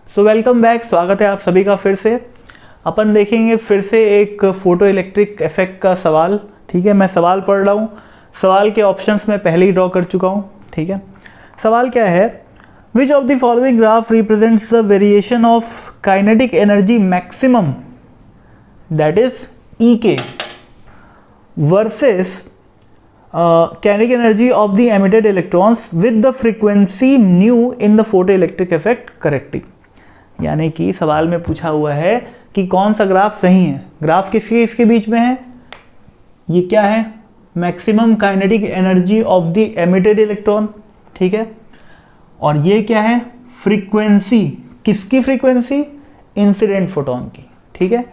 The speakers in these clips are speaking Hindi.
सो वेलकम बैक, स्वागत है आप सभी का फिर से। अपन देखेंगे फिर से एक फोटो इलेक्ट्रिक इफेक्ट का सवाल। ठीक है, मैं सवाल पढ़ रहा हूँ। सवाल के ऑप्शंस मैं पहले ही ड्रॉ कर चुका हूँ। ठीक है, सवाल क्या है? Which of the following graph represents the variation of kinetic energy maximum that is EK versus kinetic energy of the emitted electrons with the frequency nu in the photoelectric effect correctly। यानी कि सवाल में पूछा हुआ है कि कौन सा ग्राफ सही है। ग्राफ किसके इसके बीच में है? ये क्या है? Maximum kinetic energy of the emitted electron. ठीक है, और ये क्या है? फ्रीक्वेंसी। किसकी फ्रीक्वेंसी? इंसिडेंट फोटोन की। ठीक है,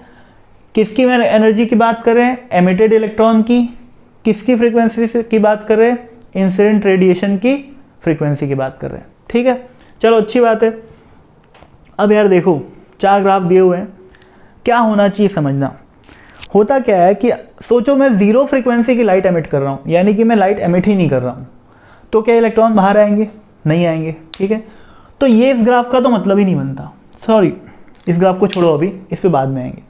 किसकी एनर्जी की बात कर रहे हैं? एमिटेड इलेक्ट्रॉन की। किसकी फ्रीक्वेंसी की बात कर रहे हैं? इंसिडेंट रेडिएशन की फ्रीक्वेंसी की बात कर रहे हैं। ठीक है, चलो अच्छी बात है। अब यार देखो, 4 ग्राफ दिए हुए हैं, क्या होना चाहिए समझना। होता क्या है कि सोचो मैं 0 फ्रीक्वेंसी की लाइट एमिट कर रहा हूँ, यानी कि मैं लाइट एमिट ही नहीं कर रहा हूँ, तो क्या इलेक्ट्रॉन बाहर आएंगे? नहीं आएंगे। ठीक है, तो ये इस ग्राफ का तो मतलब ही नहीं बनता। सॉरी, इस ग्राफ को छोड़ो, अभी इस पर बाद में आएंगे।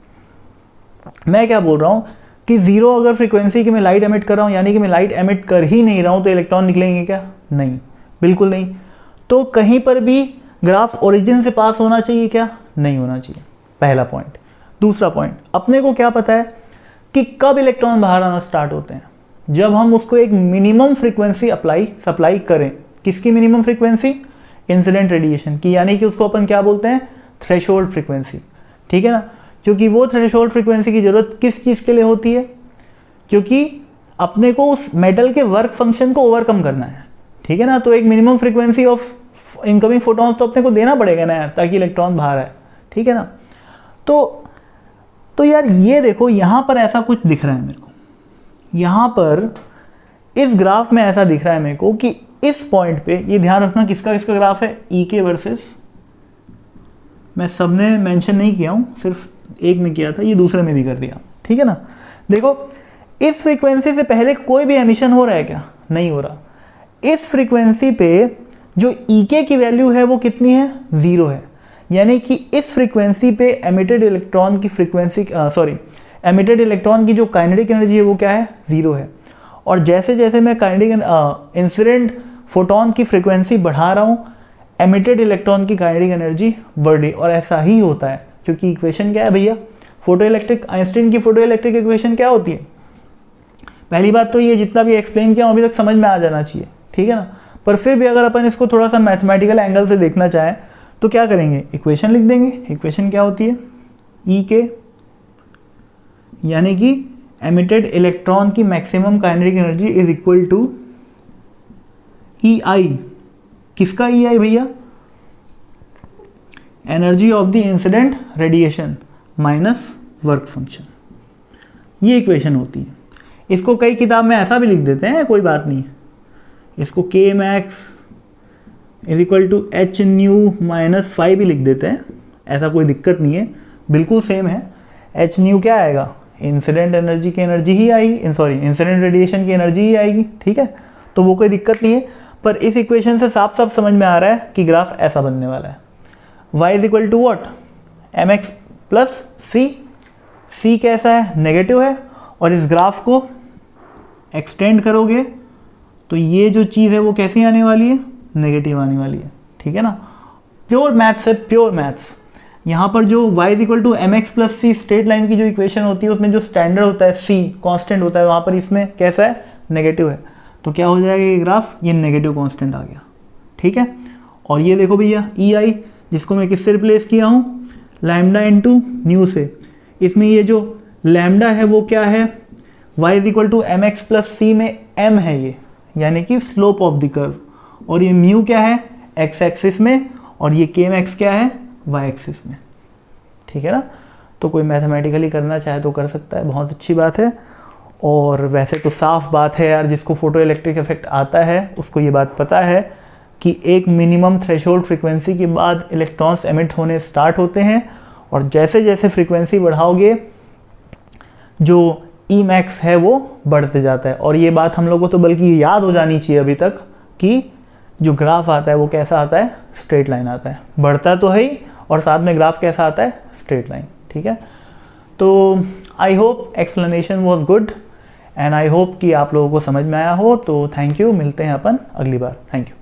मैं क्या बोल रहा हूँ कि 0 अगर फ्रीक्वेंसी की मैं लाइट एमिट कर रहा हूँ, यानी कि मैं लाइट एमिट कर ही नहीं रहा हूँ, तो इलेक्ट्रॉन निकलेंगे क्या? नहीं, बिल्कुल नहीं। तो कहीं पर भी ग्राफ ओरिजिन से पास होना चाहिए क्या? नहीं होना चाहिए, पहला पॉइंट। दूसरा पॉइंट, अपने को क्या पता है कि कब इलेक्ट्रॉन बाहर आना स्टार्ट होते हैं? जब हम उसको एक मिनिमम फ्रीक्वेंसी सप्लाई करें। किसकी मिनिमम फ्रीक्वेंसी? इंसिडेंट रेडिएशन की, यानी कि उसको अपन क्या बोलते हैं? Threshold frequency. ठीक है ना, क्योंकि वो थ्रेशोल्ड फ्रीक्वेंसी की जरूरत किस चीज़ के लिए होती है? क्योंकि अपने को उस मेटल के वर्क फंक्शन को ओवरकम करना है। ठीक है ना, तो एक minimum frequency of incoming photons तो अपने को देना पड़ेगा ना यार, ताकि इलेक्ट्रॉन बाहर आए। ठीक है ना, तो यार ये देखो, यहाँ पर ऐसा कुछ दिख रहा है मेरे को। यहाँ पर इस ग्राफ में ऐसा दिख रहा है मेरे को कि इस पॉइंट पे, ये ध्यान रखना किसका ग्राफ है? EK वर्सेस, मैं सबने मेंशन नहीं किया हूँ, सिर्फ एक में किया था, ये दूसरे में भी कर दिया। ठीक है ना, देखो इस फ्रीक्वेंसी से पहले कोई भी एमिशन हो रहा है क्या? नहीं हो रहा। इस फ्रीक्वेंसी पे जो EK की वैल्यू है वो कितनी है? 0 है। यानी कि इस फ्रीक्वेंसी पे एमिटेड इलेक्ट्रॉन की फ्रीक्वेंसी एमिटेड इलेक्ट्रॉन की जो काइनेटिक एनर्जी है वो क्या है? 0 है। और जैसे जैसे मैं काइनेटिक इंसिडेंट फोटोन की फ्रीक्वेंसी बढ़ा रहा हूँ, एमिटेड इलेक्ट्रॉन की काइनेटिक एनर्जी बढ़ रही। और ऐसा ही होता है, क्योंकि इक्वेशन क्या है भैया? फोटो इलेक्ट्रिक, आइंस्टीन की फोटो इलेक्ट्रिक इक्वेशन क्या होती है? पहली बात तो ये, जितना भी एक्सप्लेन किया अभी तक समझ में आ जाना चाहिए। ठीक है ना, पर फिर भी अगर अपन इसको थोड़ा सा मैथमेटिकल एंगल से देखना चाहें तो क्या करेंगे? इक्वेशन लिख देंगे। इक्वेशन क्या होती है? EK, यानी कि एमिटेड इलेक्ट्रॉन की maximum kinetic energy is equal to EI। किसका EI भैया? Energy of the incident radiation minus work function. ये इक्वेशन होती है। इसको कई किताब में ऐसा भी लिख देते हैं, कोई बात नहीं, इसको K max is equal to H nu minus 5 भी लिख देते हैं, ऐसा कोई दिक्कत नहीं है, बिल्कुल सेम है। H न्यू क्या आएगा? इंसिडेंट एनर्जी की एनर्जी ही आएगी, सॉरी इंसिडेंट रेडिएशन की एनर्जी ही आएगी। ठीक है, तो वो कोई दिक्कत नहीं है। पर इस इक्वेशन से साफ साफ समझ में आ रहा है कि ग्राफ ऐसा बनने वाला है। y is equal to what? mx plus c कैसा है? नेगेटिव है। और इस ग्राफ को एक्सटेंड करोगे तो ये जो चीज़ है वो कैसी आने वाली है? नेगेटिव आने वाली है। ठीक है ना, प्योर मैथ्स है, प्योर मैथ्स। यहाँ पर जो y is equal to mx plus c straight line की जो इक्वेशन होती है, उसमें जो स्टैंडर्ड होता है c कांस्टेंट होता है, वहाँ पर इसमें कैसा है? नेगेटिव है। तो क्या हो जाएगा ये ग्राफ? ये नेगेटिव कांस्टेंट आ गया। ठीक है, और ये देखो भैया EI, जिसको मैं किससे रिप्लेस किया हूँ? लैम्डा इंटू न्यू से। इसमें ये जो लैम्डा है वो क्या है? y is equal to mx plus c में m है ये, यानी कि स्लोप ऑफ द कर्व। और ये म्यू क्या है? x एक्सिस में, और ये k max क्या है? y एक्सिस में। ठीक है ना, तो कोई मैथमेटिकली करना चाहे तो कर सकता है, बहुत अच्छी बात है। और वैसे तो साफ बात है यार, जिसको फोटो इलेक्ट्रिक इफेक्ट आता है उसको ये बात पता है कि एक मिनिमम थ्रेशोल्ड फ्रीक्वेंसी के बाद इलेक्ट्रॉन्स एमिट होने स्टार्ट होते हैं, और जैसे जैसे फ्रीक्वेंसी बढ़ाओगे जो ई मैक्स है वो बढ़ते जाता है। और ये बात हम लोगों को तो बल्कि याद हो जानी चाहिए अभी तक कि जो ग्राफ आता है वो कैसा आता है? स्ट्रेट लाइन आता है, बढ़ता तो है ही और साथ में ग्राफ कैसा आता है, स्ट्रेट लाइन, ठीक है। तो I hope explanation was good and I hope कि आप लोगों को समझ में आया हो। तो थैंक यू, मिलते हैं अपन अगली बार, थैंक यू।